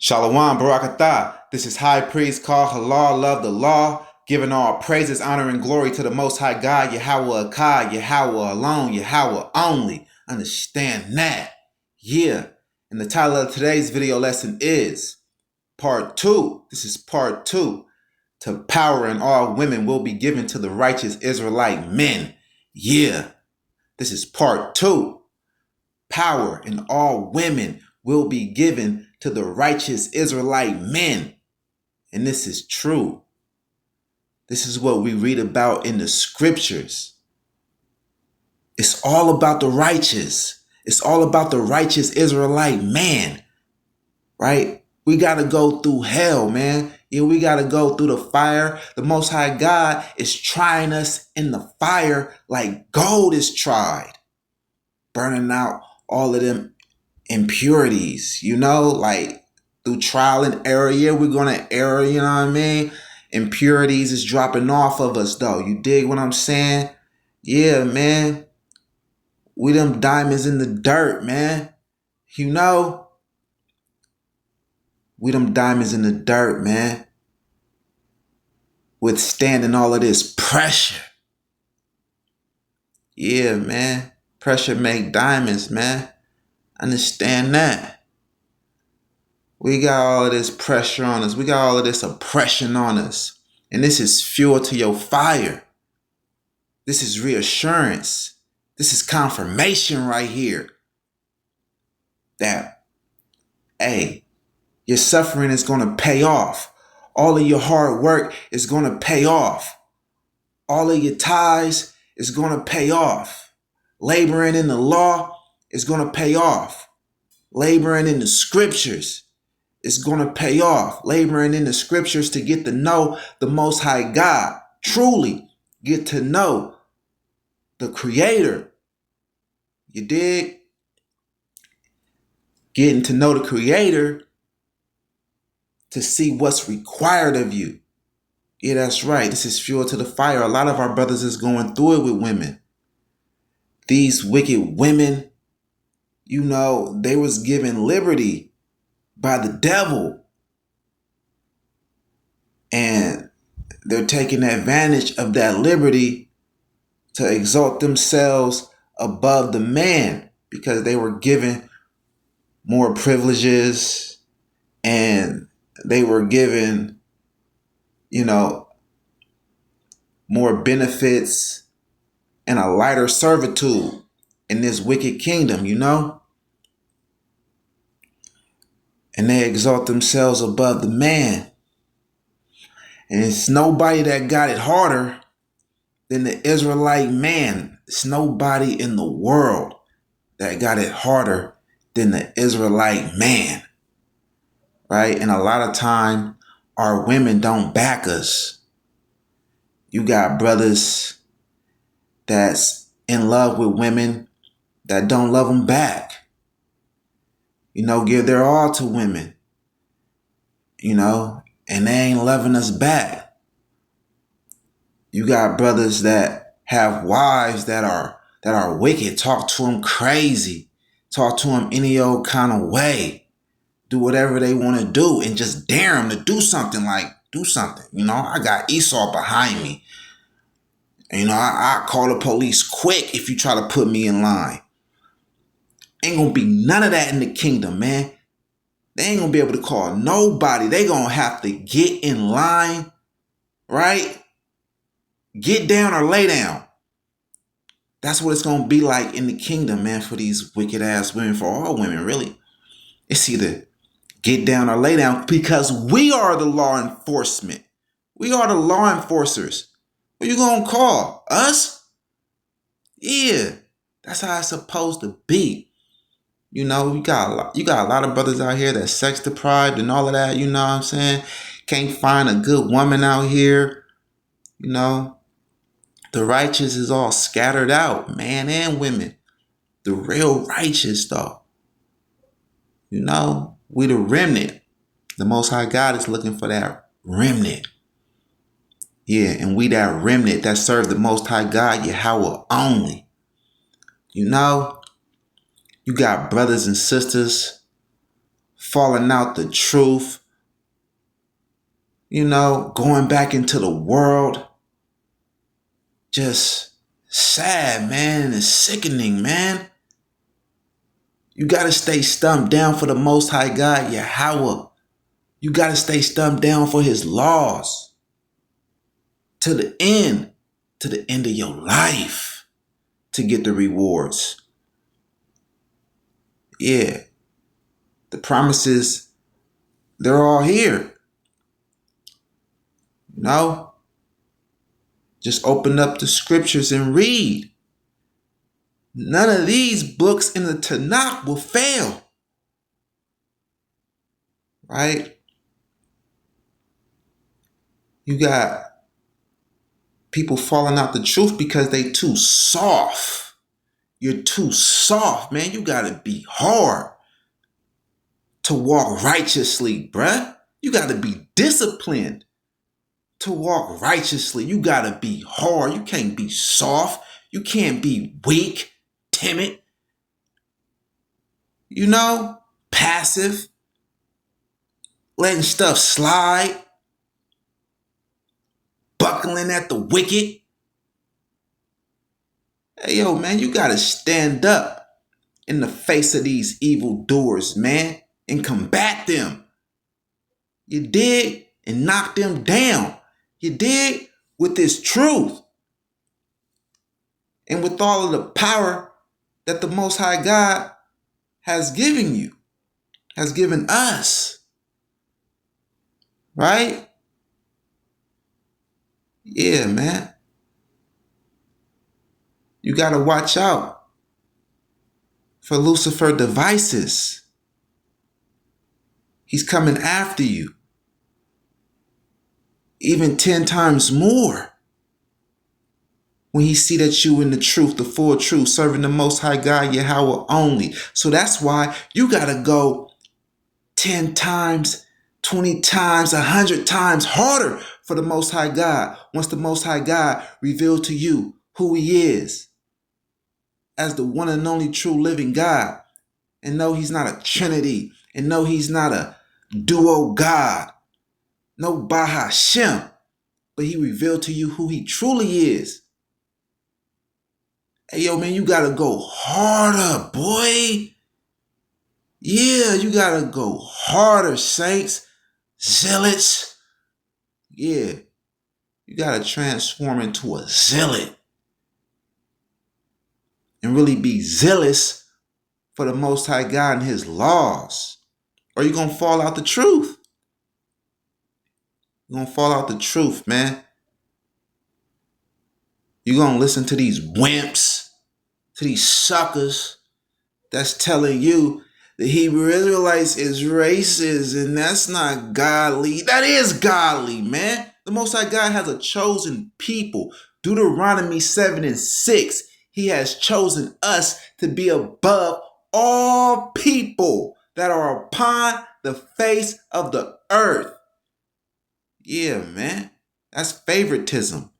Shalom, Barakatah. This is High Priest called Halal, love the law, giving all praises, honor, and glory to the Most High God, Yahweh Akkad, Yahweh alone, Yahweh only. Understand that. Yeah. And the title of today's video lesson is Part 2. This is Part 2. To power in all women will be given to the righteous Israelite men. Yeah. This is Part 2. Power in all women will be given to the righteous Israelite men. And this is true. This is what we read about in the scriptures. It's all about the righteous. It's all about the righteous Israelite man, right? We got to go through hell, man. Yeah, we got to go through the fire. The Most High God is trying us in the fire like gold is tried, burning out all of them impurities, like through trial and error. Yeah, we're gonna error, you know what I mean? Impurities is dropping off of us though. You dig what I'm saying? Yeah, man. We them diamonds in the dirt, man. We them diamonds in the dirt, man. Withstanding all of this pressure. Yeah, man. Pressure make diamonds, man. Understand that. We got all of this pressure on us. We got all of this oppression on us. And this is fuel to your fire. This is reassurance. This is confirmation right here that, hey, your suffering is going to pay off. All of your hard work is going to pay off. All of your ties is going to pay off. Laboring in the law is going to pay off. Laboring in the scriptures is going to pay off. Laboring in the scriptures to get to know the Most High God. Truly get to know the Creator. You dig? Getting to know the Creator to see what's required of you. Yeah, that's right. This is fuel to the fire. A lot of our brothers is going through it with women. These wicked women, they was given liberty by the devil. And they're taking advantage of that liberty to exalt themselves above the man because they were given more privileges and they were given, more benefits and a lighter servitude in this wicked kingdom, And they exalt themselves above the man. And it's nobody that got it harder than the Israelite man. It's nobody in the world that got it harder than the Israelite man, right? And a lot of time, our women don't back us. You got brothers that's in love with women that don't love them back. Give their all to women, and they ain't loving us back. You got brothers that have wives that are wicked, talk to them crazy, talk to them any old kind of way, do whatever they want to do and just dare them to do something. I got Esau behind me. I call the police quick if you try to put me in line. Ain't gonna be none of that in the kingdom, man. They ain't gonna be able to call nobody. They gonna have to get in line, right? Get down or lay down. That's what it's gonna be like in the kingdom, man, for these wicked ass women, for all women, really. It's either get down or lay down because we are the law enforcement. We are the law enforcers. What you gonna call? Us? Yeah, that's how it's supposed to be. You got a lot of brothers out here that's sex deprived and all of that, you know what I'm saying? Can't find a good woman out here. The righteous is all scattered out, man and women. The real righteous, though. We the remnant. The Most High God is looking for that remnant. Yeah, and we that remnant that serve the Most High God, Yahweh only. You got brothers and sisters falling out the truth, going back into the world. Just sad, man. It's sickening, man. You got to stay stumped down for the Most High God, Yahweh. You got to stay stumped down for his laws to the end of your life to get the rewards. Yeah. The promises, they're all here. Just open up the scriptures and read. None of these books in the Tanakh will fail. Right? You got people falling out the truth because they too soft. You're too soft, man. You got to be hard to walk righteously, bruh. You got to be disciplined to walk righteously. You got to be hard. You can't be soft. You can't be weak, timid, passive, letting stuff slide, buckling at the wicked. Hey, yo, man, you got to stand up in the face of these evildoers, man, and combat them. You dig? And knock them down. You dig? With this truth. And with all of the power that the Most High God has given you, has given us. Right? Yeah, man. You got to watch out for Lucifer devices. He's coming after you. Even 10 times more. When he see that you in the truth, the full truth, serving the Most High God, Yahweh only. So that's why you got to go 10 times, 20 times, 100 times harder for the Most High God. Once the Most High God revealed to you who he is as the one and only true living God. And no, he's not a trinity. And no, he's not a duo God. No Bahashem. But he revealed to you who he truly is. Hey, yo, man, you got to go harder, boy. Yeah, you got to go harder, saints. Zealots. Yeah, you got to transform into a zealot. And really be zealous for the Most High God and his laws. Or you're going to fall out the truth. You're going to fall out the truth, man. You're going to listen to these wimps, to these suckers that's telling you the Hebrew Israelites is racist and that's not godly. That is godly, man. The Most High God has a chosen people. Deuteronomy 7:6. He has chosen us to be above all people that are upon the face of the earth. Yeah, man. That's favoritism.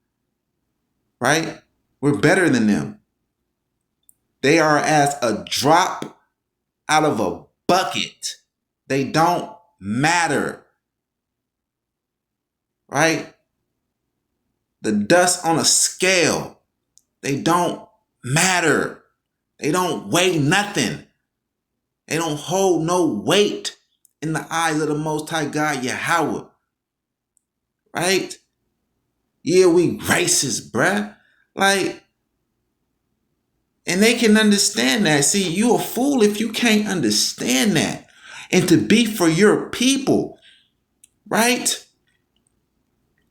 Right? We're better than them. They are as a drop out of a bucket. They don't matter. Right? The dust on a scale. They don't matter. They don't weigh nothing. They don't hold no weight in the eyes of the Most High God, Yahweh. Right? Yeah, we racist, bruh. Like, and they can understand that. See, you a fool if you can't understand that. And to be for your people, right?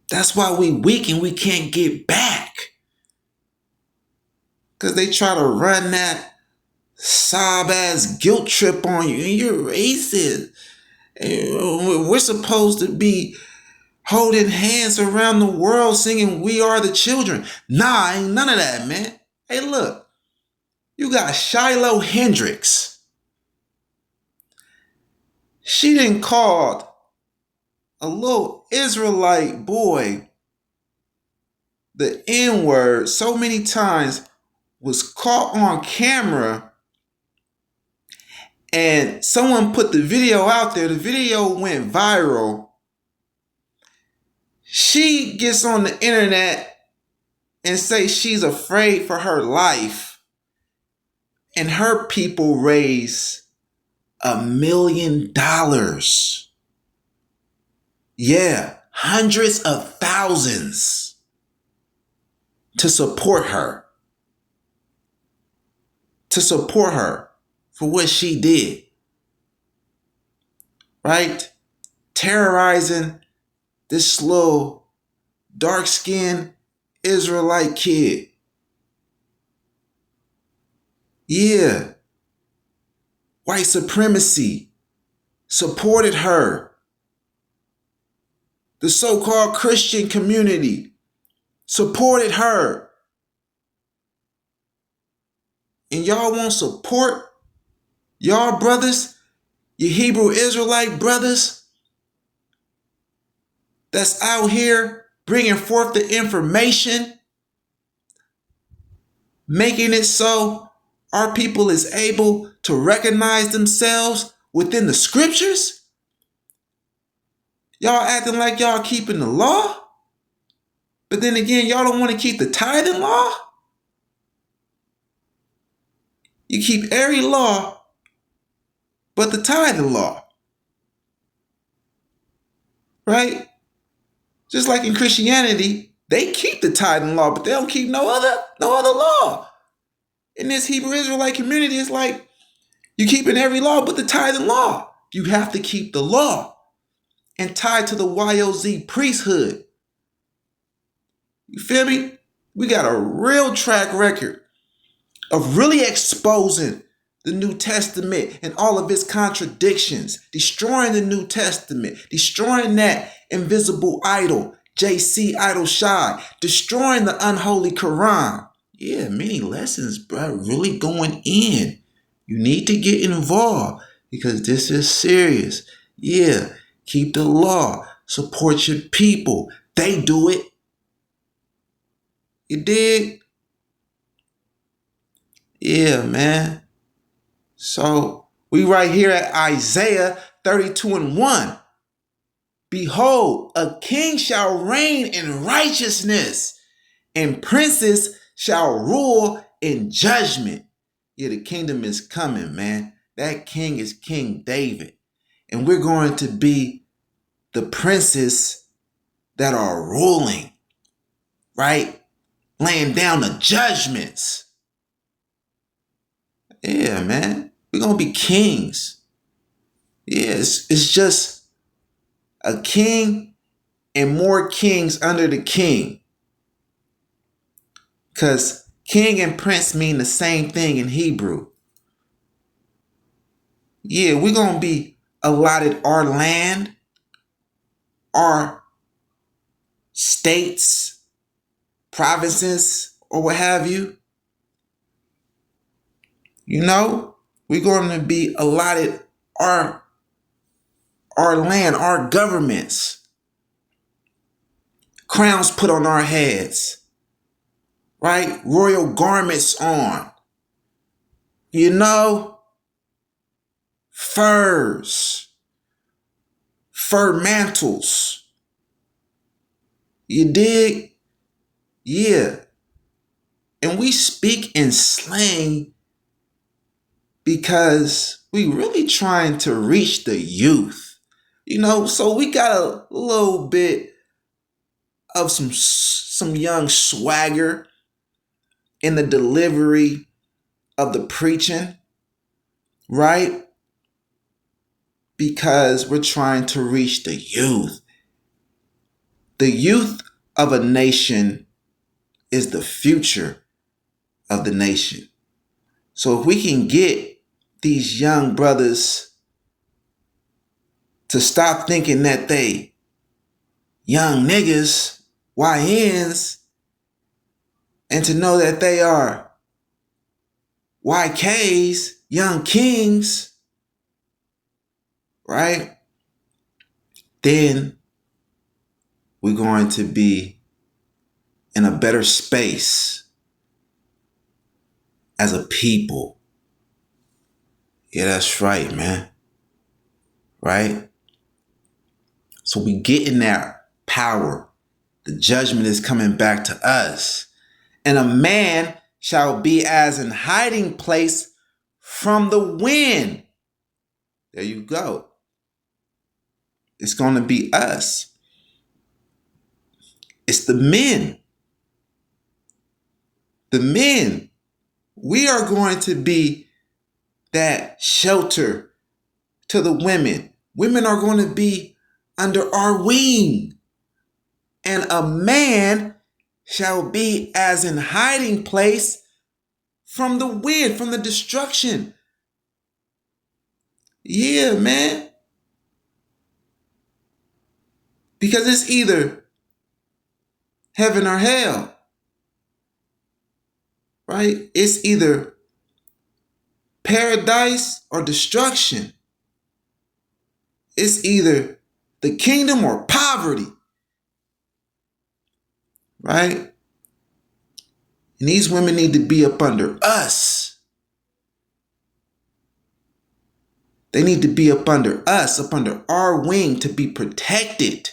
That's why we weak and we can't get back. Because they try to run that sob-ass guilt trip on you. And you're racist. And we're supposed to be holding hands around the world singing We Are the Children. Nah, ain't none of that, man. Hey, look. You got Shiloh Hendricks. She done called a little Israelite boy the N-word so many times, was caught on camera, And someone put the video out there. The video went viral. She gets on the internet and says she's afraid for her life. And her people raise $1 million. Yeah, hundreds of thousands to support her. To support her for what she did. Right? Terrorizing this little dark-skinned Israelite kid. Yeah. White supremacy supported her. The so-called Christian community supported her. And y'all won't support y'all brothers, your Hebrew Israelite brothers that's out here bringing forth the information, making it so our people is able to recognize themselves within the scriptures? Y'all acting like y'all keeping the law, but then again, y'all don't want to keep the tithing law? You keep every law but the tithing law. Right? Just like in Christianity, they keep the tithing law, but they don't keep no other law. In this Hebrew Israelite community, it's like you keeping every law but the tithing law. You have to keep the law and tie to the YOZ priesthood. You feel me? We got a real track record of really exposing the New Testament and all of its contradictions, destroying the New Testament, destroying that invisible idol, JC Idol Shai, destroying the unholy Quran. Yeah, many lessons, bro, really going in. You need to get involved because this is serious. Yeah, keep the law, support your people. They do it. You dig? Yeah, man. So we right here at Isaiah 32:1. Behold, a king shall reign in righteousness, and princes shall rule in judgment. Yeah, the kingdom is coming, man. That king is King David. And we're going to be the princes that are ruling, right? Laying down the judgments. Yeah, man. We're going to be kings. Yeah, it's just a king and more kings under the king. Because king and prince mean the same thing in Hebrew. Yeah, we're going to be allotted our land, our states, provinces, or what have you. You know, we're going to be allotted our land, our governments, crowns put on our heads, right? Royal garments on, you know, furs, fur mantles. You dig? Yeah. And we speak in slang because we really trying to reach the youth, you know, so we got a little bit of some young swagger in the delivery of the preaching, right? Because we're trying to reach the youth. The youth of a nation is the future of the nation. So if we can get these young brothers to stop thinking that they young niggas, YNs, and to know that they are YKs, young kings, right? Then we're going to be in a better space as a people. Yeah, that's right, man. Right? So we get in that power. The judgment is coming back to us. And a man shall be as an hiding place from the wind. There you go. It's going to be us. It's the men. The men. We are going to be that shelter to the women. Women are going to be under our wing. And a man shall be as an hiding place from the wind, from the destruction. Yeah, man. Because it's either heaven or hell, right? It's either paradise or destruction. It's either the kingdom or poverty, right? And these women need to be up under us. They need to be up under us, up under our wing to be protected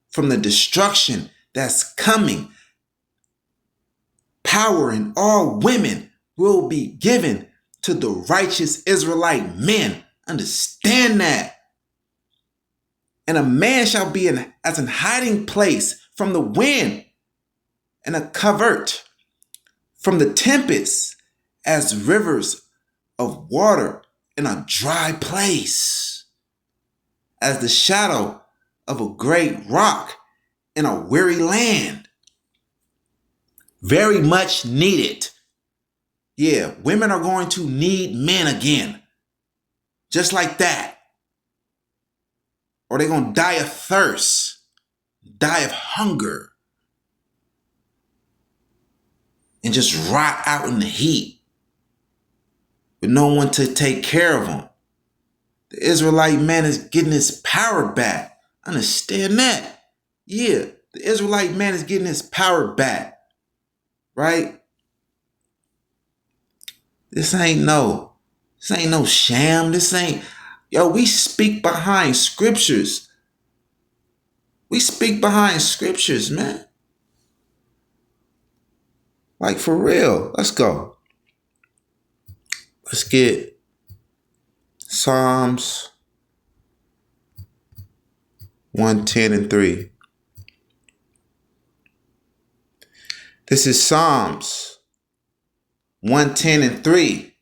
from the destruction that's coming. Power in all women will be given to the righteous Israelite men. Understand that. And a man shall be as an hiding place from the wind, and a covert from the tempest, as rivers of water in a dry place, as the shadow of a great rock in a weary land. Very much needed. Yeah, women are going to need men again. Just like that. Or they're going to die of thirst, die of hunger, and just rot out in the heat with no one to take care of them. The Israelite man is getting his power back. Understand that? Yeah, the Israelite man is getting his power back. Right? This ain't no sham. We speak behind scriptures. We speak behind scriptures, man. Like for real. Let's go. Let's get Psalms 110 and 3. This is Psalms 110 and 3.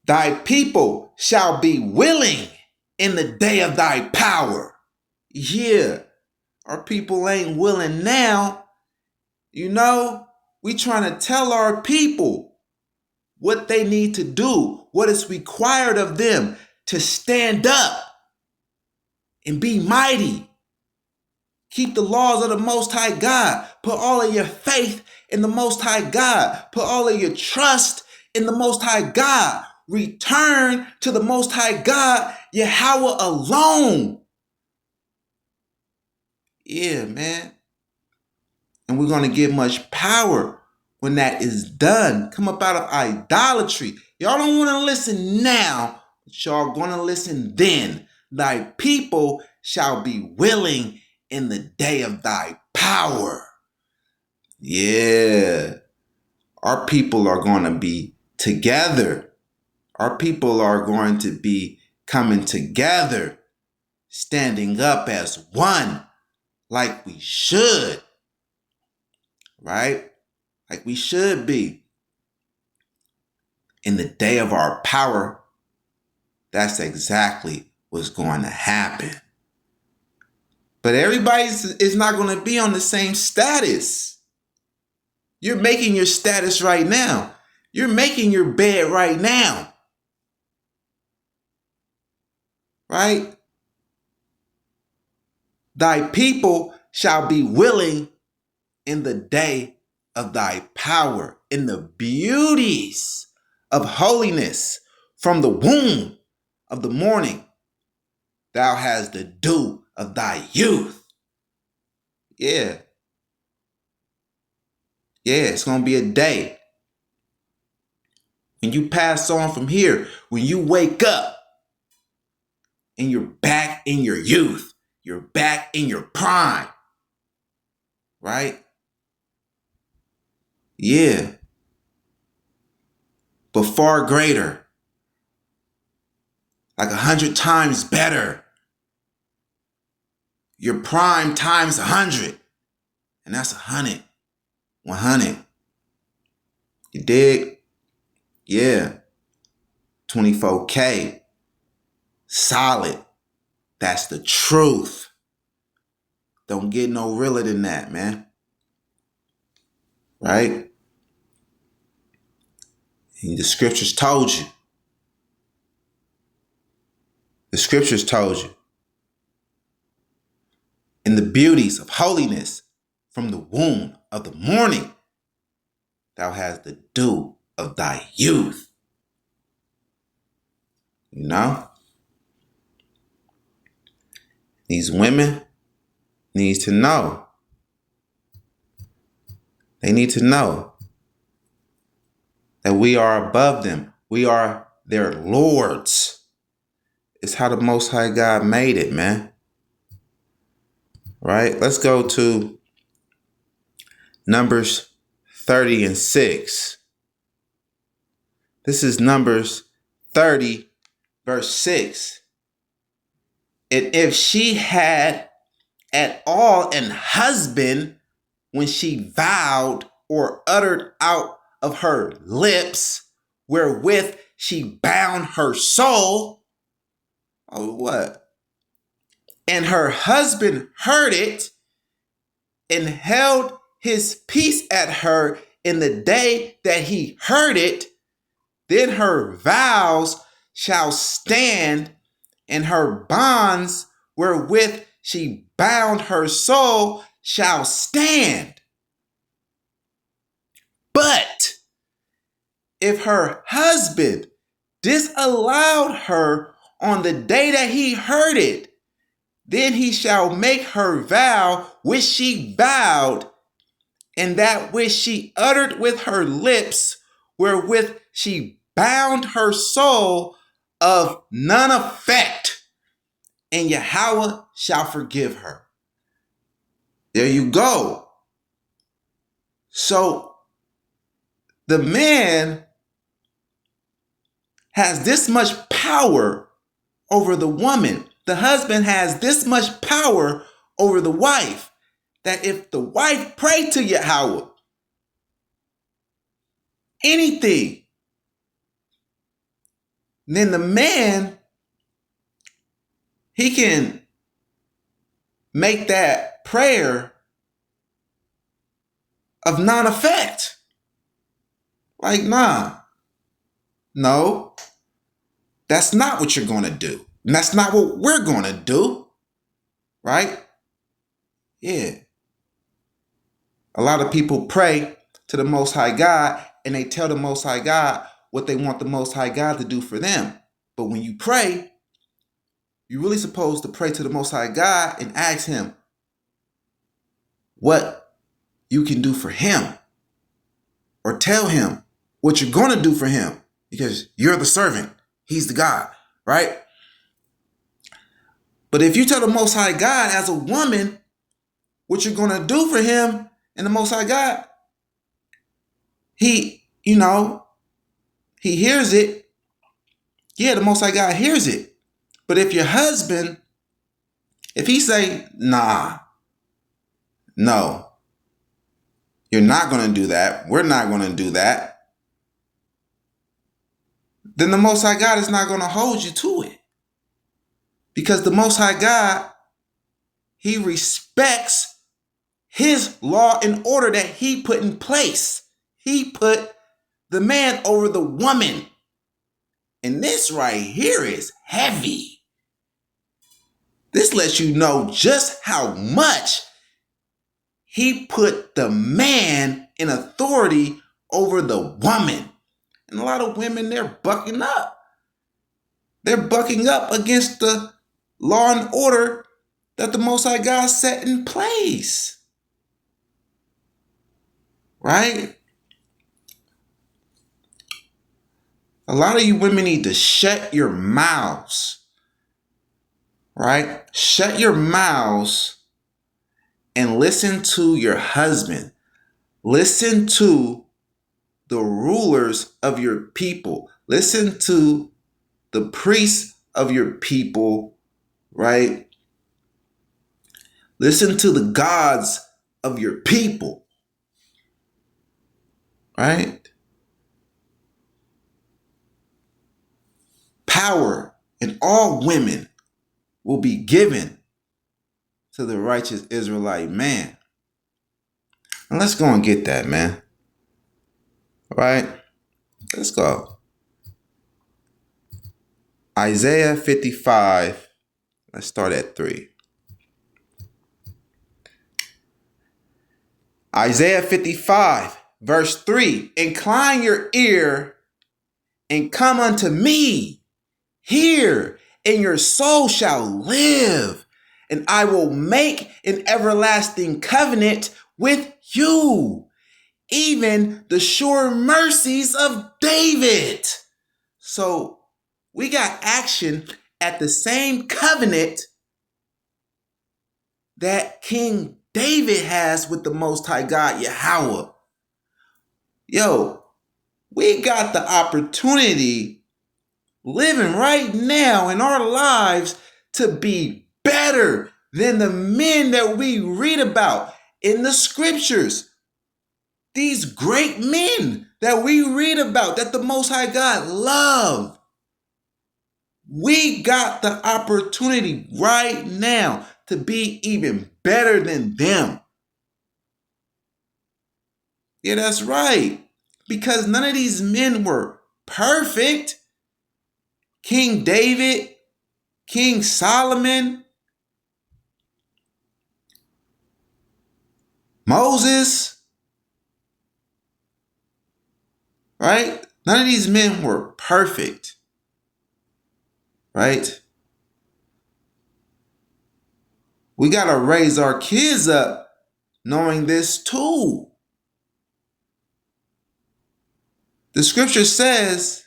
Thy people shall be willing in the day of thy power. Yeah, our people ain't willing now. You know, we trying to tell our people what they need to do, what is required of them to stand up and be mighty. Keep the laws of the Most High God. Put all of your faith in the Most High God. Put all of your trust in the Most High God. Return to the Most High God, Yahweh alone. Yeah, man. And we're going to get much power when that is done. Come up out of idolatry. Y'all don't want to listen now, but y'all going to listen then. Thy people shall be willing in the day of thy power. Yeah. Our people are going to be together. Our people are going to be coming together, standing up as one, like we should. Right? Like we should be. In the day of our power, that's exactly what's going to happen. But everybody is not going to be on the same status. You're making your status right now. You're making your bed right now. Right? Thy people shall be willing in the day of thy power, in the beauties of holiness. From the womb of the morning, thou hast the dew of thy youth. Yeah. Yeah, it's going to be a day When you pass on from here, when you wake up and you're back in your youth, you're back in your prime, right? Yeah, but far greater, like 100 times better. Your prime times 100, and that's 100, 100. You dig? Yeah, 24K, solid. That's the truth. Don't get no realer than that, man. Right? And the scriptures told you. The scriptures told you. In the beauties of holiness from the womb of the morning, thou hast the dew of thy youth. You know? These women need to know. They need to know that we are above them. We are their lords. It's how the Most High God made it, man. Right? Let's go to Numbers 30 and 6. This is Numbers 30, verse 6. And if she had at all an husband when she vowed or uttered out of her lips, wherewith she bound her soul, oh, what? And her husband heard it and held his peace at her in the day that he heard it, then her vows shall stand, and her bonds wherewith she bound her soul shall stand. But if her husband disallowed her on the day that he heard it, then he shall make her vow which she vowed, and that which she uttered with her lips, wherewith she bound her soul, of none effect, and Yahweh shall forgive her. There you go. So the man has this much power over the woman. The husband has this much power over the wife, that if the wife prayed to Yahweh, anything, then the man, he can make that prayer of non-effect. Like, nah, no, that's not what you're going to do. And that's not what we're going to do. Right? Yeah. A lot of people pray to the Most High God and they tell the Most High God what they want the Most High God to do for them. But when you pray, you're really supposed to pray to the Most High God and ask him what you can do for him, or tell him what you're going to do for him, because you're the servant. He's the God, right? But if you tell the Most High God as a woman what you're going to do for him, and the Most High God, he hears it. Yeah, the Most High God hears it. But if your husband, if he say, nah, no, you're not going to do that, we're not going to do that, then the Most High God is not going to hold you to it. Because the Most High God, he respects his law and order that he put in place. He put the man over the woman. And this right here is heavy. This lets you know just how much he put the man in authority over the woman. And a lot of women, they're bucking up. They're bucking up against the law and order that the Most High God set in place. Right? A lot of you women need to shut your mouths, right? Shut your mouths and listen to your husband. Listen to the rulers of your people. Listen to the priests of your people, right? Listen to the gods of your people, right? Power in all women will be given to the righteous Israelite man. And let's go and get that, man. All right? Let's go. Isaiah 55. Let's start at 3. Isaiah 55, verse 3. Incline your ear and come unto me. Hear, and your soul shall live. And I will make an everlasting covenant with you, even the sure mercies of David. So we got action at the same covenant that King David has with the Most High God, Yahweh. Yo, we got the opportunity living right now in our lives to be better than the men that we read about in the scriptures. These great men that we read about, that the Most High God loved. We got the opportunity right now to be even better than them. Yeah, that's right. Because none of these men were perfect. King David, King Solomon, Moses, right? None of these men were perfect, right? We got to raise our kids up knowing this too. The scripture says,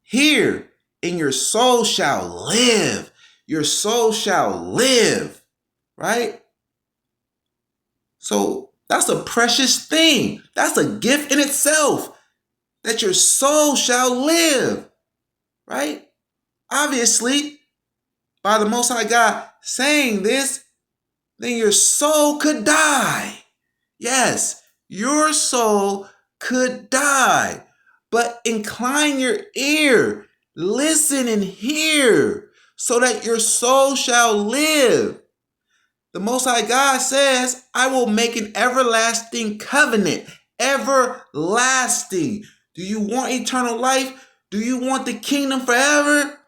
"Hear, and your soul shall live." Your soul shall live, right? So that's a precious thing. That's a gift in itself, that your soul shall live, right? Obviously, by the Most High God saying this, then your soul could die. Yes, your soul could die. But incline your ear, listen and hear, so that your soul shall live. The Most High God says, I will make an everlasting covenant. Everlasting. Do you want eternal life? Do you want the kingdom forever?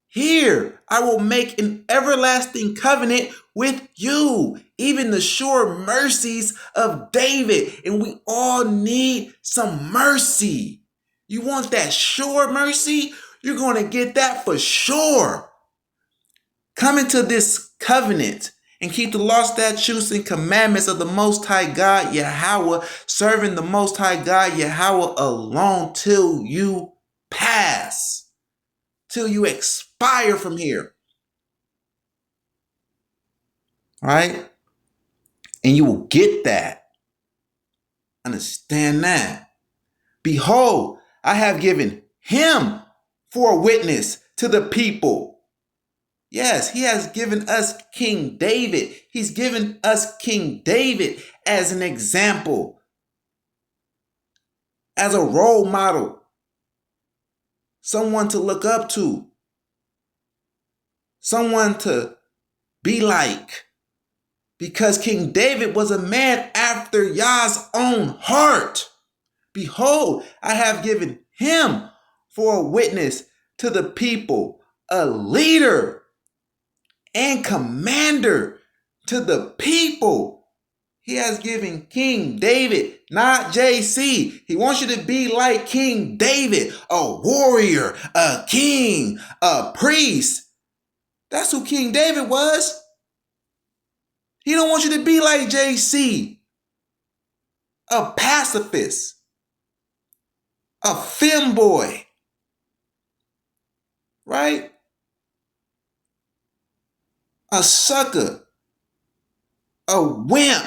Here, I will make an everlasting covenant with you, even the sure mercies of David. And we all need some mercy. You want that sure mercy? You're going to get that for sure. Come into this covenant and keep the law, statutes, and commandments of the Most High God, Yahweh, serving the Most High God, Yahweh alone till you pass, till you expire from here. Right? And you will get that. Understand that. Behold, I have given him for a witness to the people. Yes, he has given us King David. He's given us King David as an example, as a role model, someone to look up to, someone to be like. Because King David was a man after Yah's own heart. Behold, I have given him for a witness to the people, a leader and commander to the people. He has given King David, not JC. He wants you to be like King David, a warrior, a king, a priest. That's who King David was. He don't want you to be like JC, a pacifist, a femboy, right? A sucker, a wimp,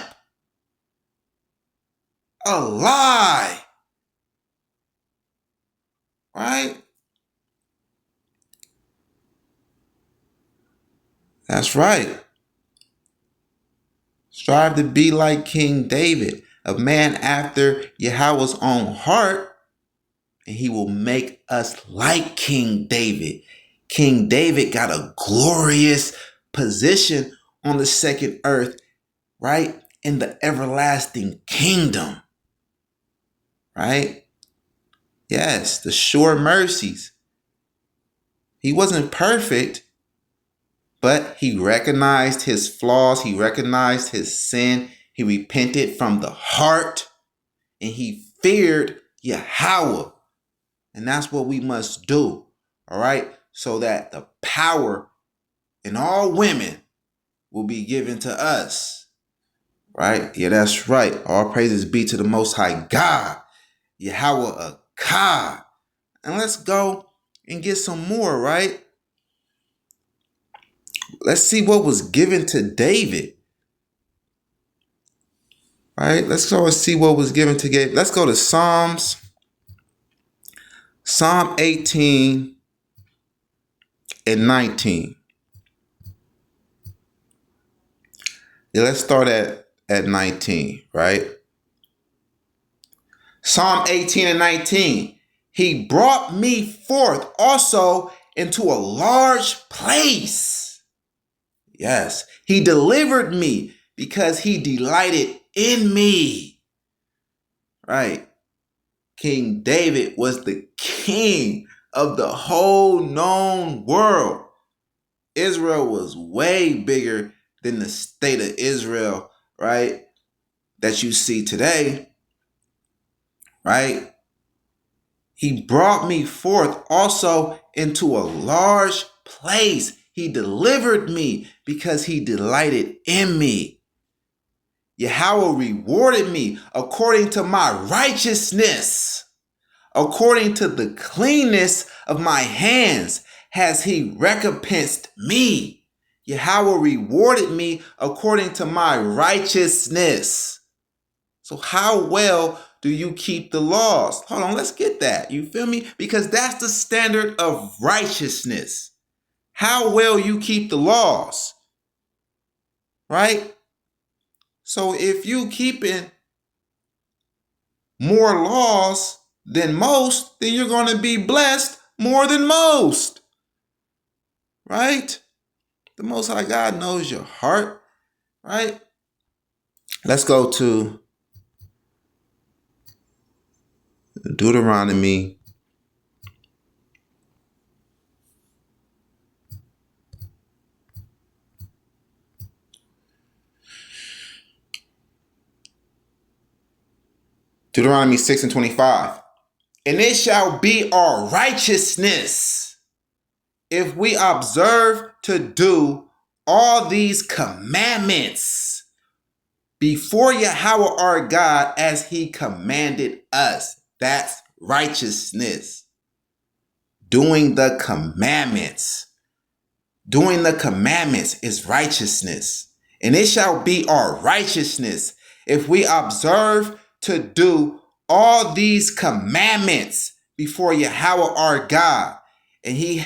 a lie, right? That's right. Strive to be like King David, a man after Yahweh's own heart, and he will make us like King David. King David got a glorious position on the second earth, right? In the everlasting kingdom, right? Yes, the sure mercies. He wasn't perfect, but he recognized his flaws. He recognized his sin. He repented from the heart and he feared Yahweh. And that's what we must do. All right. So that the power in all women will be given to us. Right. Yeah, that's right. All praises be to the Most High God, Yahweh Akkad. And let's go and get some more, right? Let's see what was given to David. Right? Let's go and see what was given to David. Let's go to Psalm 18 and 19. Yeah, let's start at 19, right? Psalm 18 and 19. He brought me forth also into a large place. Yes, he delivered me because he delighted in me. Right. King David was the king of the whole known world. Israel was way bigger than the state of Israel, right? That you see today, right? He brought me forth also into a large place. He delivered me because he delighted in me. Yahweh rewarded me according to my righteousness. According to the cleanness of my hands has he recompensed me. Yahweh rewarded me according to my righteousness. So how well do you keep the laws? Hold on, let's get that. You feel me? Because that's the standard of righteousness. How well you keep the laws, right? So if you keeping more laws than most, then you're going to be blessed more than most, right? The Most High God knows your heart, right? Let's go to Deuteronomy. Deuteronomy 6 and 25. And it shall be our righteousness if we observe to do all these commandments before Yahweh our God as he commanded us. That's righteousness. Doing the commandments. Doing the commandments is righteousness. And it shall be our righteousness if we observe to do all these commandments before Yahweh our God. And he,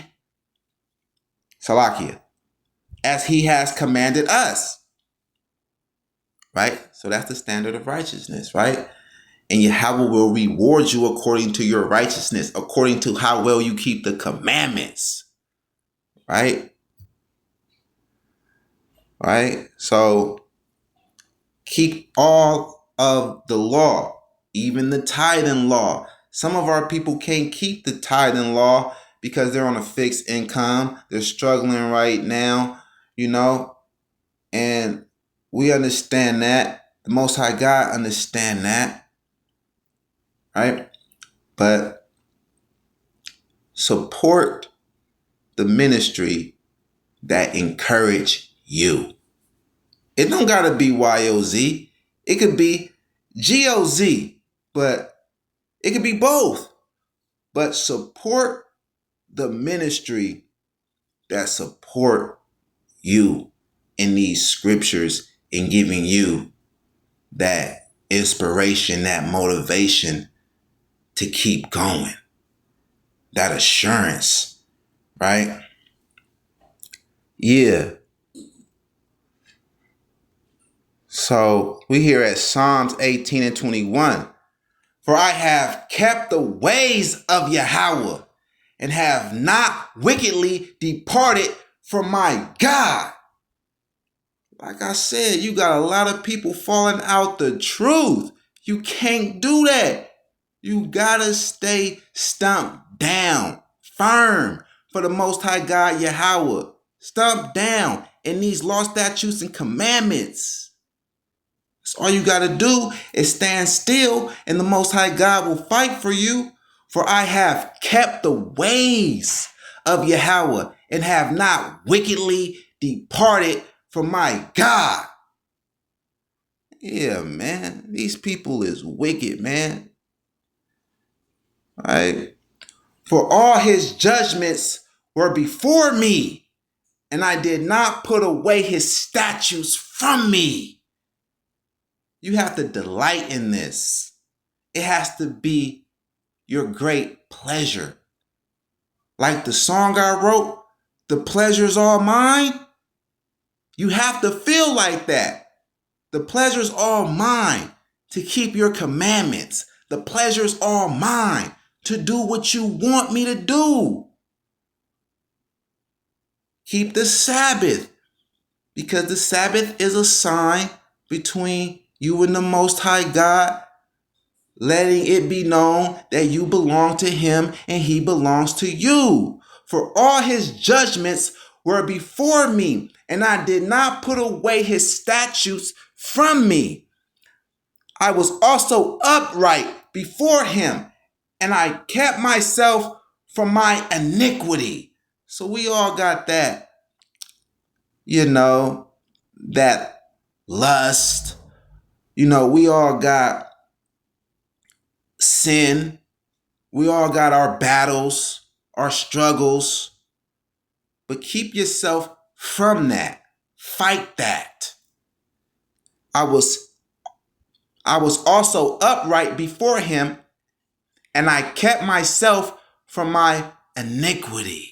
Salakia, as he has commanded us. Right? So that's the standard of righteousness, right? And Yahweh will reward you according to your righteousness, according to how well you keep the commandments. Right? Right? So keep all of the law, even the tithing law. Some of our people can't keep the tithing law because they're on a fixed income. They're struggling right now, and we understand that. The Most High God understand that, right? But support the ministry that encourage you. It don't gotta be YOZ. It could be GOZ, but it could be both. but support the ministry that support you in these scriptures and giving you that inspiration, that motivation to keep going, that assurance, right? Yeah. So we here at Psalms 18 and 21. For I have kept the ways of Yahweh and have not wickedly departed from my God. Like I said, you got a lot of people falling out the truth. You can't do that. You gotta stay stumped down, firm for the Most High God Yahweh. Stumped down in these law, statutes, and commandments. So all you got to do is stand still and the Most High God will fight for you. For I have kept the ways of Yahweh and have not wickedly departed from my God. Yeah, man. These people is wicked, man. All right. For all his judgments were before me, and I did not put away his statutes from me. You have to delight in this. It has to be your great pleasure. Like the song I wrote, the pleasure's all mine. You have to feel like that. The pleasure's all mine to keep your commandments. The pleasure's all mine to do what you want me to do. Keep the Sabbath, because the Sabbath is a sign between you and the Most High God, letting it be known that you belong to him and he belongs to you. For all his judgments were before me, and I did not put away his statutes from me. I was also upright before him, and I kept myself from my iniquity. So we all got that, that lust. We all got sin. We all got our battles, our struggles, but keep yourself from that. Fight that. I was also upright before him, and I kept myself from my iniquity.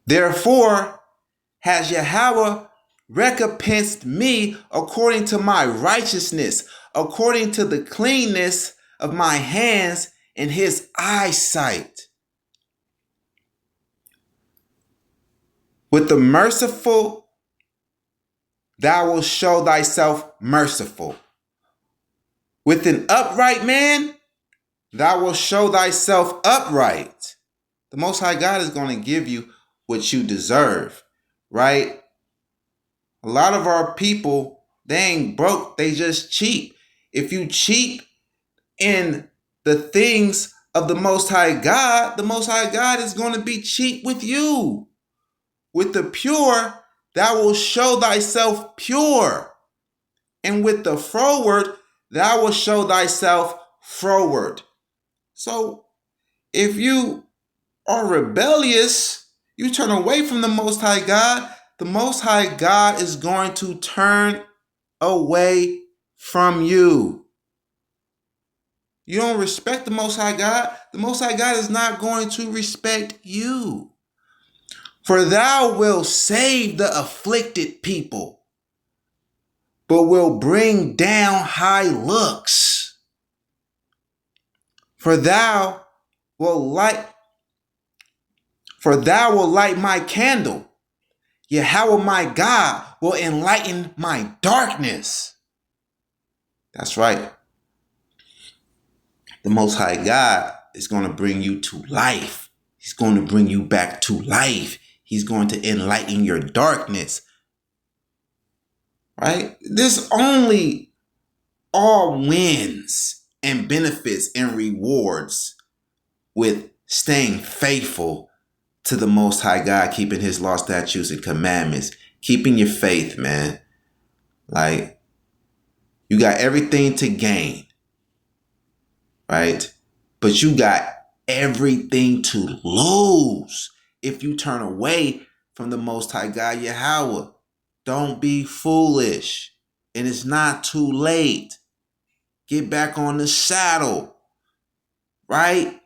Therefore has Yahweh recompensed me according to my righteousness, according to the cleanness of my hands in his eyesight. With the merciful, thou wilt show thyself merciful. With an upright man, thou wilt show thyself upright. The Most High God is going to give you what you deserve, right? A lot of our people, they ain't broke, they just cheap. If you cheap in the things of the Most High God is going to be cheap with you. With the pure, thou wilt show thyself pure. And with the froward, thou wilt show thyself froward. So if you are rebellious, you turn away from the Most High God, the Most High God is going to turn away from you. You don't respect the Most High God, the Most High God is not going to respect you. For thou wilt save the afflicted people, but will bring down high looks. For thou will light my candle. Yahweh my God will enlighten my darkness. That's right. The Most High God is going to bring you to life. He's going to bring you back to life. He's going to enlighten your darkness. Right? This only all wins and benefits and rewards with staying faithful to the Most High God, keeping his law, statutes, and commandments, keeping your faith, man. Like, you got everything to gain, right? But you got everything to lose if you turn away from the Most High God Yahweh. Don't be foolish. And it's not too late. Get back on the saddle. Right?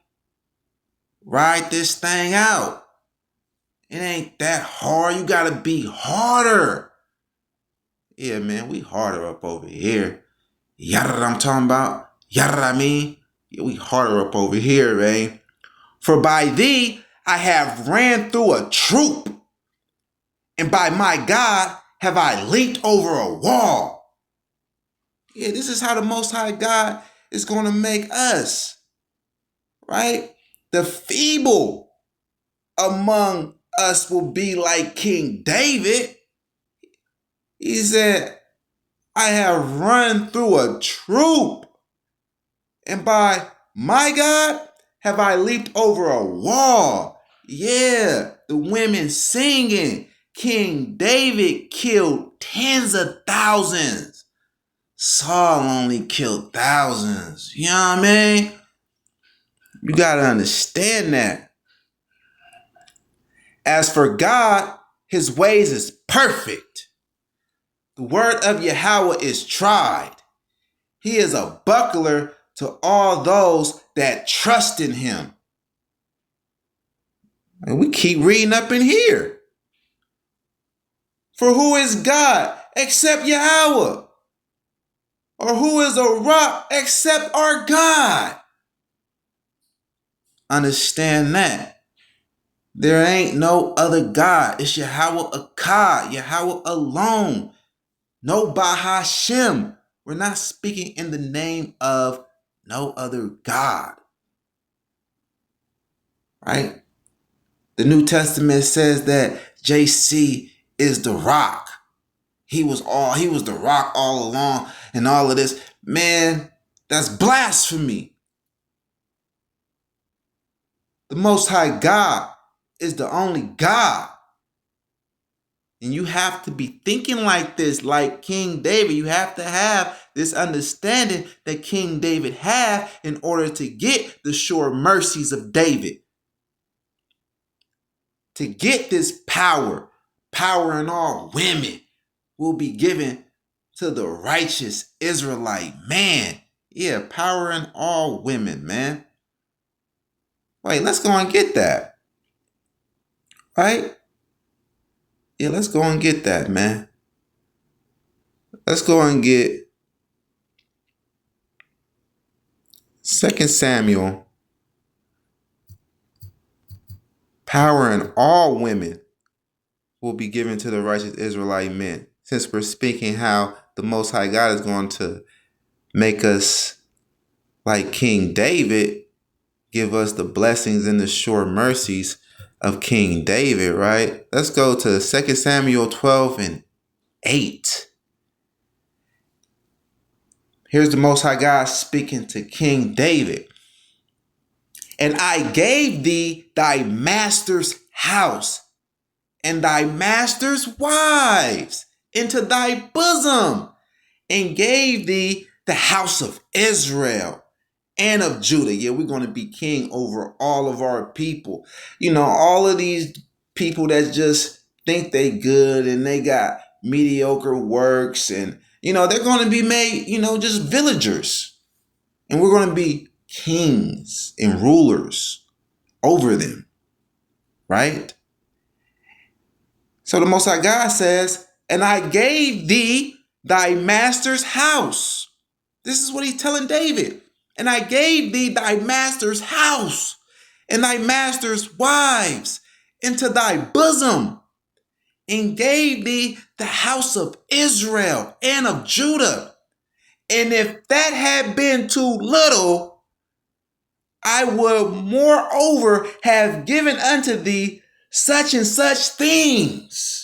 Ride this thing out. It ain't that hard. You gotta be harder. Yeah, man, we harder up over here. Yada I'm talking about. Yada I mean. Yeah, we harder up over here, man. For by thee I have ran through a troop, and by my God have I leaped over a wall. Yeah, this is how the Most High God is going to make us, right? The feeble among us will be like King David. He said, I have run through a troop, and by my God have I leaped over a wall. Yeah, the women singing. King David killed tens of thousands. Saul only killed thousands. You know what I mean? You got to understand that. As for God, his ways is perfect. The word of Yahweh is tried. He is a buckler to all those that trust in him. And we keep reading up in here. For who is God except Yahweh? Or who is a rock except our God? Understand that. There ain't no other God. It's Yahweh Akkad, Yahweh alone. No Bahashem. We're not speaking in the name of no other God. Right? The New Testament says that JC is the rock. He was the rock all along and all of this. Man, that's blasphemy. The Most High God is the only God. And you have to be thinking like this, like King David. You have to have this understanding that King David had in order to get the sure mercies of David. To get this power in all women will be given to the righteous Israelite man. Yeah, power in all women, man. Wait, let's go and get that. Right? Yeah, let's go and get that, man. Let's go and get 2 Samuel. Power in all women will be given to the righteous Israelite men. Since we're speaking how the Most High God is going to make us like King David, give us the blessings and the sure mercies of King David, right? Let's go to 2 Samuel 12 and 8. Here's the Most High God speaking to King David. And I gave thee thy master's house and thy master's wives into thy bosom, and gave thee the house of Israel and of Judah. Yeah, we're going to be king over all of our people. You know, all of these people that just think they good and they got mediocre works, and, you know, they're going to be made, you know, just villagers. And we're going to be kings and rulers over them, right? So the Most High God says, and I gave thee thy master's house. This is what he's telling David. And I gave thee thy master's house and thy master's wives into thy bosom, and gave thee the house of Israel and of Judah. And if that had been too little, I would moreover have given unto thee such and such things.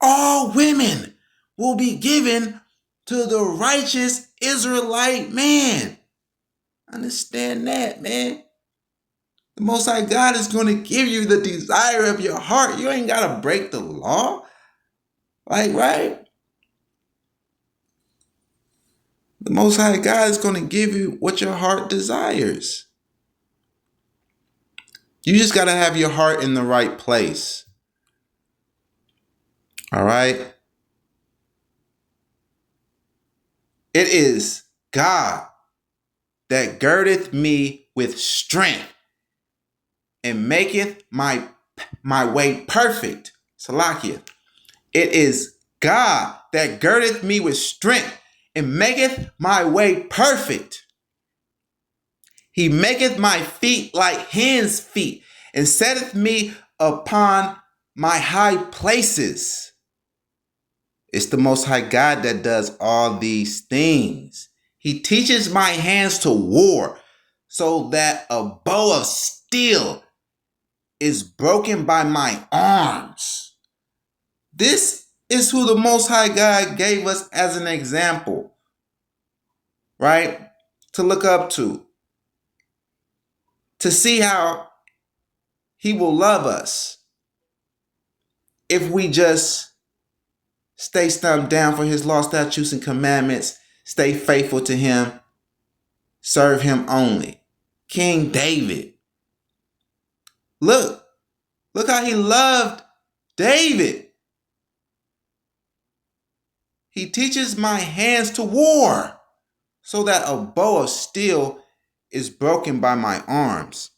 All women will be given to the righteous Israelite man. Understand that, man. The Most High God is going to give you the desire of your heart. You ain't got to break the law. Like, right? The Most High God is going to give you what your heart desires. You just got to have your heart in the right place. All right? It is God that girdeth me with strength and maketh my way perfect. Salakia. It is God that girdeth me with strength and maketh my way perfect. He maketh my feet like hens' feet and setteth me upon my high places. It's the Most High God that does all these things. He teaches my hands to war so that a bow of steel is broken by my arms. This is who the Most High God gave us as an example, right? To look up to see how he will love us if we just stay stumped down for his law, statutes, and commandments, stay faithful to him, serve him only. King David. Look how he loved David. He teaches my hands to war so that a bow of steel is broken by my arms.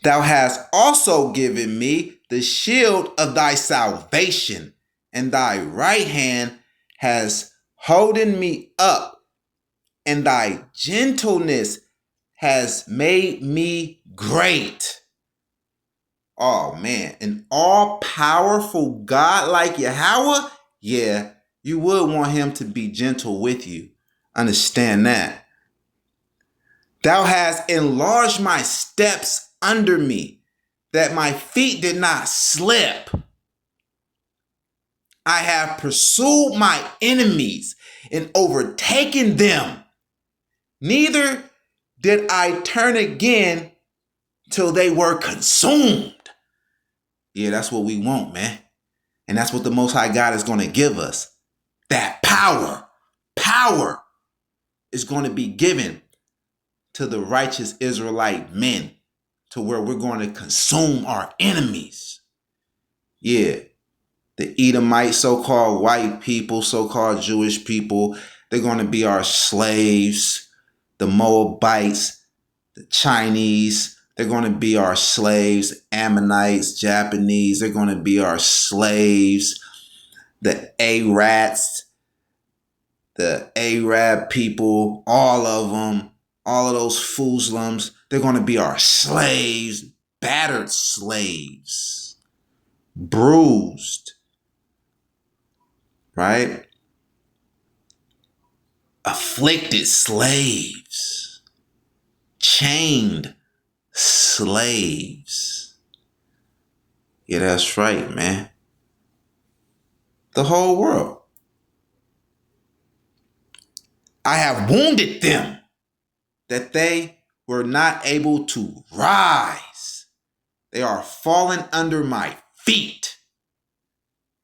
Thou hast also given me the shield of thy salvation, and thy right hand has holden me up, and thy gentleness has made me great. Oh man, an all-powerful God like Yahweh? Yeah, you would want him to be gentle with you. Understand that. Thou hast enlarged my steps under me, that my feet did not slip. I have pursued my enemies and overtaken them. Neither did I turn again till they were consumed. Yeah, that's what we want, man. And that's what the Most High God is going to give us. That power. Power is going to be given to the righteous Israelite men to where we're going to consume our enemies. Yeah, the Edomite, so-called white people, so-called Jewish people, they're going to be our slaves. The Moabites, the Chinese, they're going to be our slaves. Ammonites, Japanese, they're going to be our slaves. The Arats, the Arab people, all of them, all of those Muslims, they're going to be our slaves, battered slaves, bruised, right? Afflicted slaves, chained slaves. Yeah, that's right, man. The whole world. I have wounded them that they were not able to rise. They are fallen under my feet.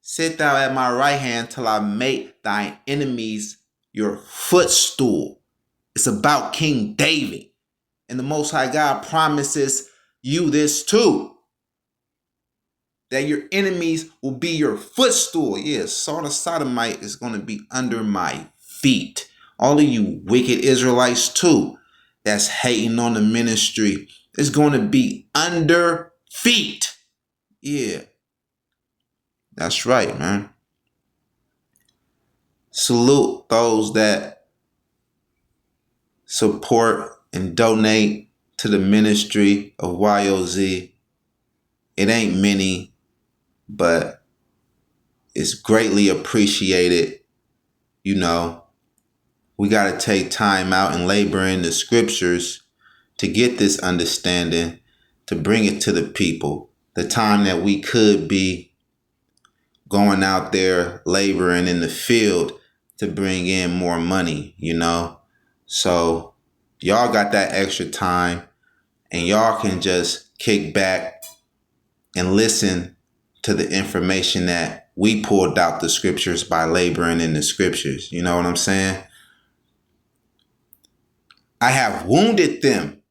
Sit thou at my right hand till I make thine enemies your footstool. It's about King David. And the Most High God promises you this too. That your enemies will be your footstool. Yeah, Saul the Sodomite is going to be under my feet. All of you wicked Israelites too, that's hating on the ministry, is going to be under feet. Yeah, that's right, man. Salute those that support and donate to the ministry of YOZ. It ain't many, but it's greatly appreciated. You know, we got to take time out and labor in the scriptures to get this understanding, to bring it to the people. The time that we could be going out there laboring in the field to bring in more money, you know. So y'all got that extra time and y'all can just kick back and listen to the information that we pulled out the scriptures by laboring in the scriptures. You know what I'm saying? I have wounded them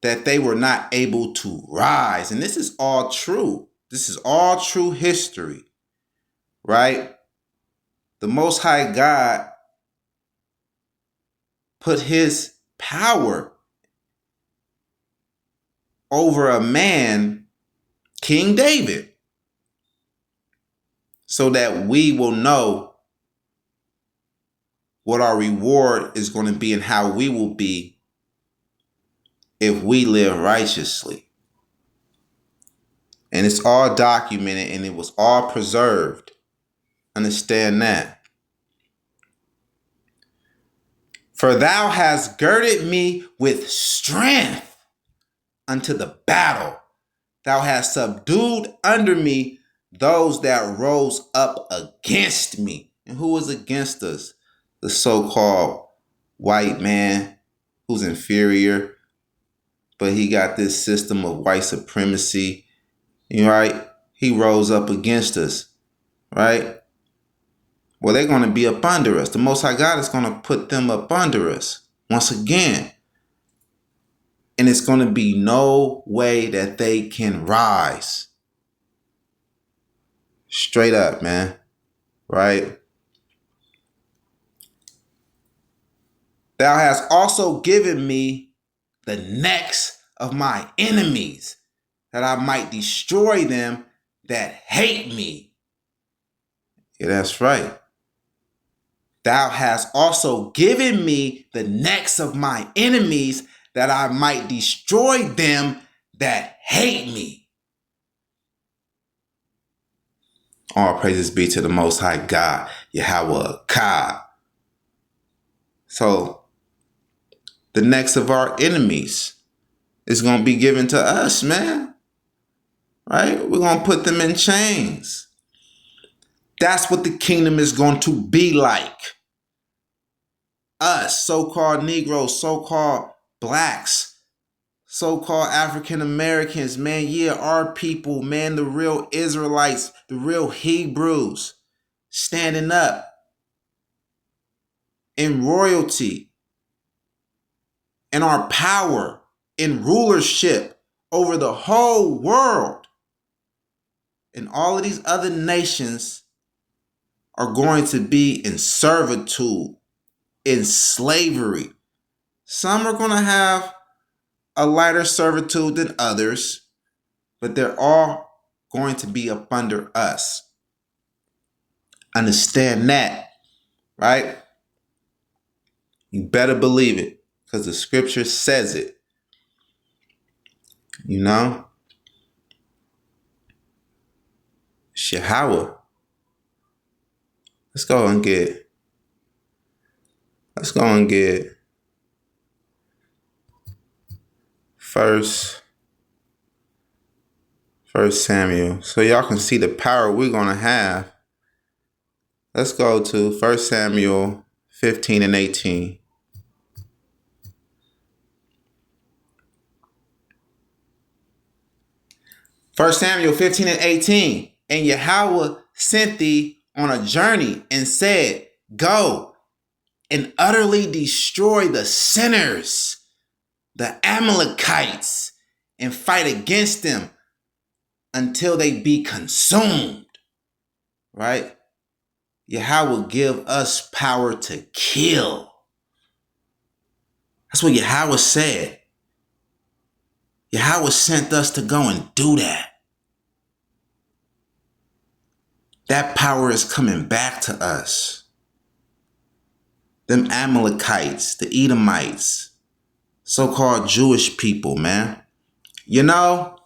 that they were not able to rise. And this is all true. This is all true history, right? The Most High God put his power over a man, King David, so that we will know what our reward is going to be and how we will be if we live righteously. And it's all documented and it was all preserved. Understand that. For thou hast girded me with strength unto the battle. Thou hast subdued under me those that rose up against me. And who was against us? The so-called white man who's inferior, but he got this system of white supremacy, right? He rose up against us, right? Well, they're going to be up under us. The Most High God is going to put them up under us once again. And it's going to be no way that they can rise. Straight up, man. Right? Thou hast also given me the necks of my enemies, that I might destroy them that hate me. Yeah, that's right. Thou hast also given me the necks of my enemies, that I might destroy them that hate me. All praises be to the Most High God, Yahweh Ka. So, the necks of our enemies is going to be given to us, man. Right? We're going to put them in chains. That's what the kingdom is going to be like. Us, so-called Negroes, so-called blacks, so-called African Americans, man, yeah, our people, man, the real Israelites, the real Hebrews, standing up in royalty, in our power, in rulership over the whole world. And all of these other nations are going to be in servitude, in slavery. Some are going to have a lighter servitude than others, but they're all going to be up under us. Understand that, right? You better believe it, because the scripture says it. You know? Yahweh. Let's go and get First Samuel, so y'all can see the power we're going to have. Let's go to 1 Samuel 15 and 18. First Samuel 15 and 18. And Yahweh sent thee on a journey and said, go and utterly destroy the sinners, the Amalekites, and fight against them until they be consumed. Right? Yahweh will give us power to kill. That's what Yahweh said. Yahweh sent us to go and do that. That power is coming back to us. Them Amalekites, the Edomites, so-called Jewish people, man. You know,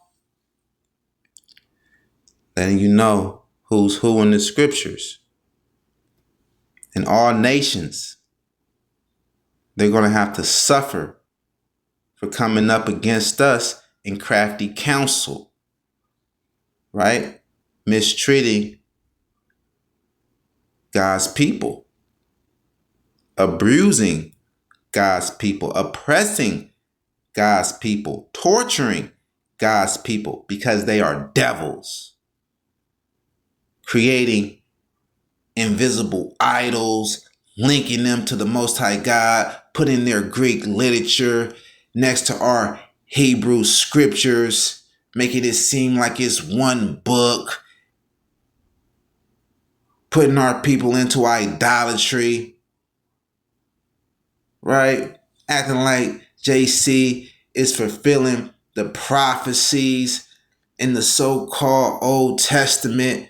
letting you know who's who in the scriptures. In all nations, they're going to have to suffer for coming up against us in crafty counsel, right? Mistreating God's people, abusing God's people, oppressing God's people, torturing God's people because they are devils, creating invisible idols, linking them to the Most High God, putting their Greek literature next to our Hebrew scriptures, making it seem like it's one book, putting our people into idolatry, right? Acting like JC is fulfilling the prophecies in the so-called Old Testament,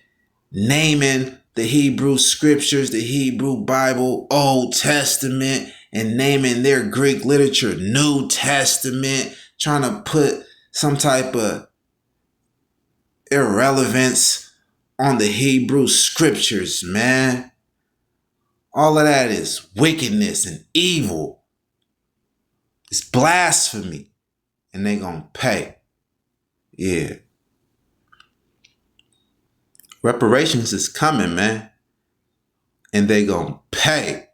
naming the Hebrew scriptures, the Hebrew Bible, Old Testament, and naming their Greek literature, New Testament, trying to put some type of irrelevance on the Hebrew scriptures, man. All of that is wickedness and evil. It's blasphemy. And they gonna pay. Yeah. Reparations is coming, man. And they gonna pay.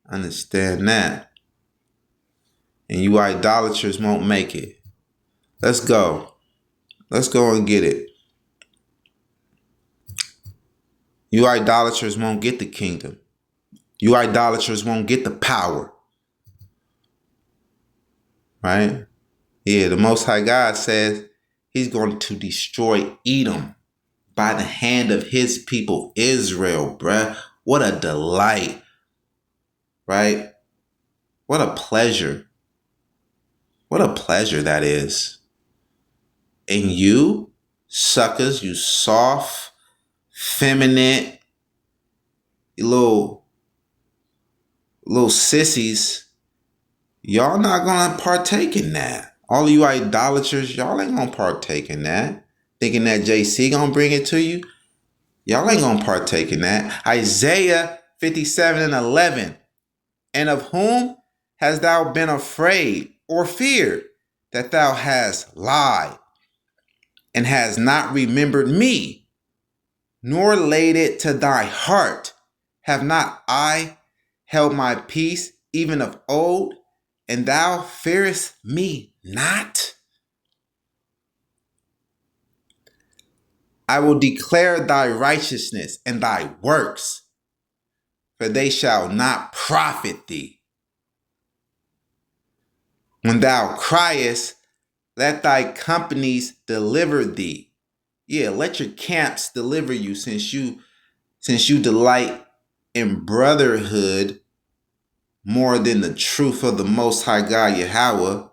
Understand that. And you idolaters won't make it. Let's go. Let's go and get it. You idolaters won't get the kingdom. You idolaters won't get the power. Right? Yeah, the Most High God says he's going to destroy Edom by the hand of his people, Israel, bruh. What a delight. Right? What a pleasure. What a pleasure that is. And you, suckers, you soft, feminine, you little sissies, y'all not gonna partake in that. All you idolaters, y'all ain't gonna partake in that. Thinking that JC gonna bring it to you? Y'all ain't gonna partake in that. Isaiah 57:11. And of whom hast thou been afraid or feared, that thou hast lied and hast not remembered me, nor laid it to thy heart? Have not I held my peace even of old, and thou fearest me not? I will declare thy righteousness and thy works, for they shall not profit thee. When thou criest, let thy companies deliver thee. Yeah, let your camps deliver you, since you delight in brotherhood more than the truth of the Most High God Yahweh.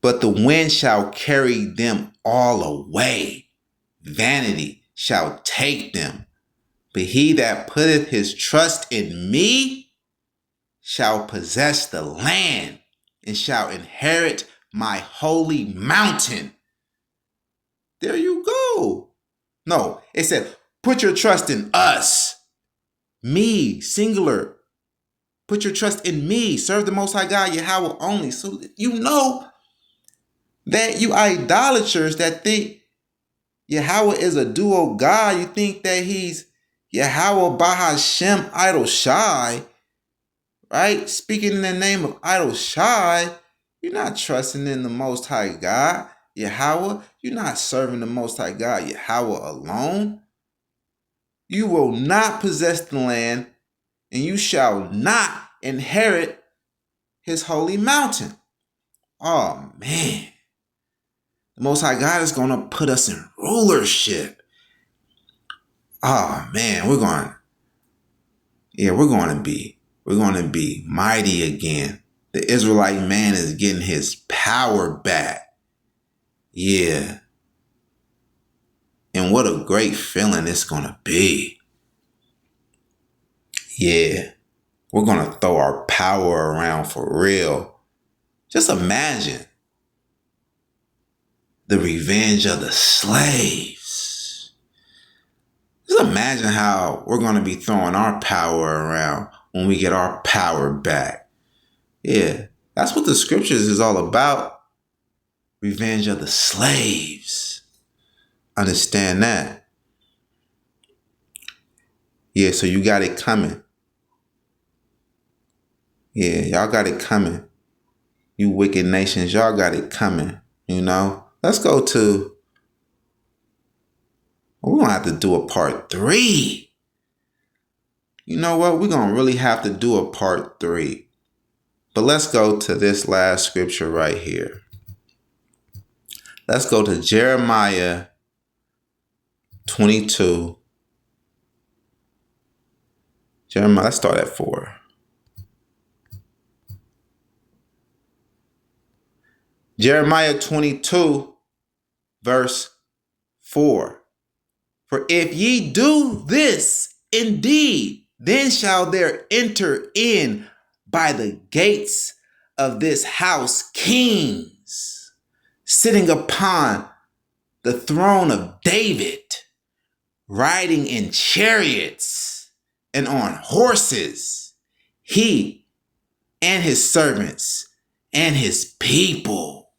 But the wind shall carry them all away. Vanity shall take them. But he that putteth his trust in me shall possess the land and shall inherit my holy mountain. There you go. No, it said, put your trust in us. Me, singular. Put your trust in me. Serve the Most High God, Yahweh only. So you know that you idolaters that think Yahweh is a duo God. You think that he's Yahweh Bahashem Idol Shai, right? Speaking in the name of Idol Shai. You're not trusting in the Most High God, Yahweh. You're not serving the Most High God, Yahweh alone. You will not possess the land, and you shall not inherit his holy mountain. Oh, man. The Most High God is going to put us in rulership. Oh, man, we're going to be mighty again. The Israelite man is getting his power back. Yeah. And what a great feeling it's going to be. Yeah. We're going to throw our power around for real. Just imagine the revenge of the slaves. Just imagine how we're going to be throwing our power around when we get our power back. Yeah, that's what the scriptures is all about. Revenge of the slaves. Understand that? Yeah, so you got it coming. Yeah, y'all got it coming. You wicked nations, y'all got it coming. You know? Let's go to... We're going to have to do a part 3. You know what? We're going to really have to do a part 3. But let's go to this last scripture right here. Let's go to Jeremiah 22. Jeremiah, let's start at 4. Jeremiah 22, verse 4. For if ye do this indeed, then shall there enter in by the gates of this house kings, sitting upon the throne of David, riding in chariots and on horses, he and his servants and his people.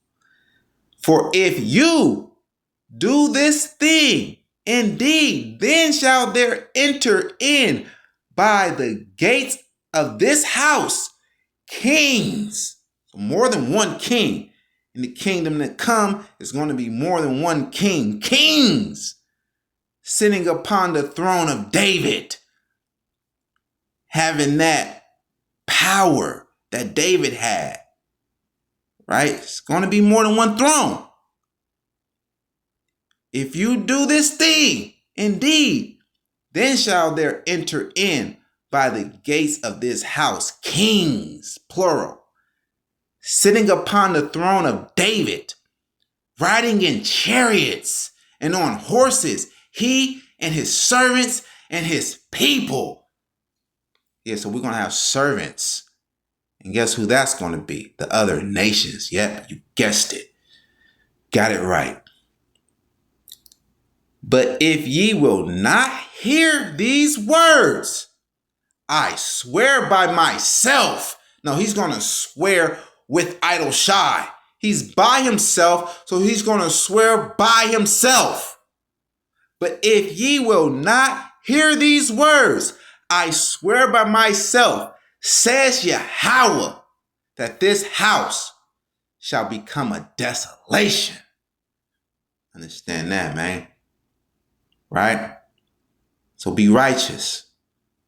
For if you do this thing, indeed, then shall there enter in by the gates of this house kings. So more than one king. In the kingdom that come is going to be more than one king. Kings sitting upon the throne of David, having that power that David had. Right? It's going to be more than one throne. If you do this thing, indeed, then shall there enter in by the gates of this house kings, plural, sitting upon the throne of David, riding in chariots and on horses, he and his servants and his people. Yeah, so we're going to have servants. And guess who that's going to be? The other nations. Yep, you guessed it. Got it right. But if ye will not hear these words, I swear by myself. No, he's going to swear with idle shy. He's by himself, so he's going to swear by himself. But if ye will not hear these words, I swear by myself, says Yahweh, that this house shall become a desolation. Understand that, man. Right? So be righteous.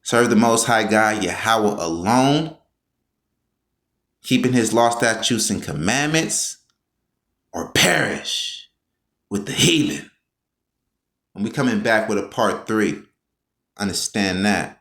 Serve the Most High God, Yahweh alone, keeping his law, statutes, and commandments, or perish with the heathen. When we coming back with a part 3, understand that.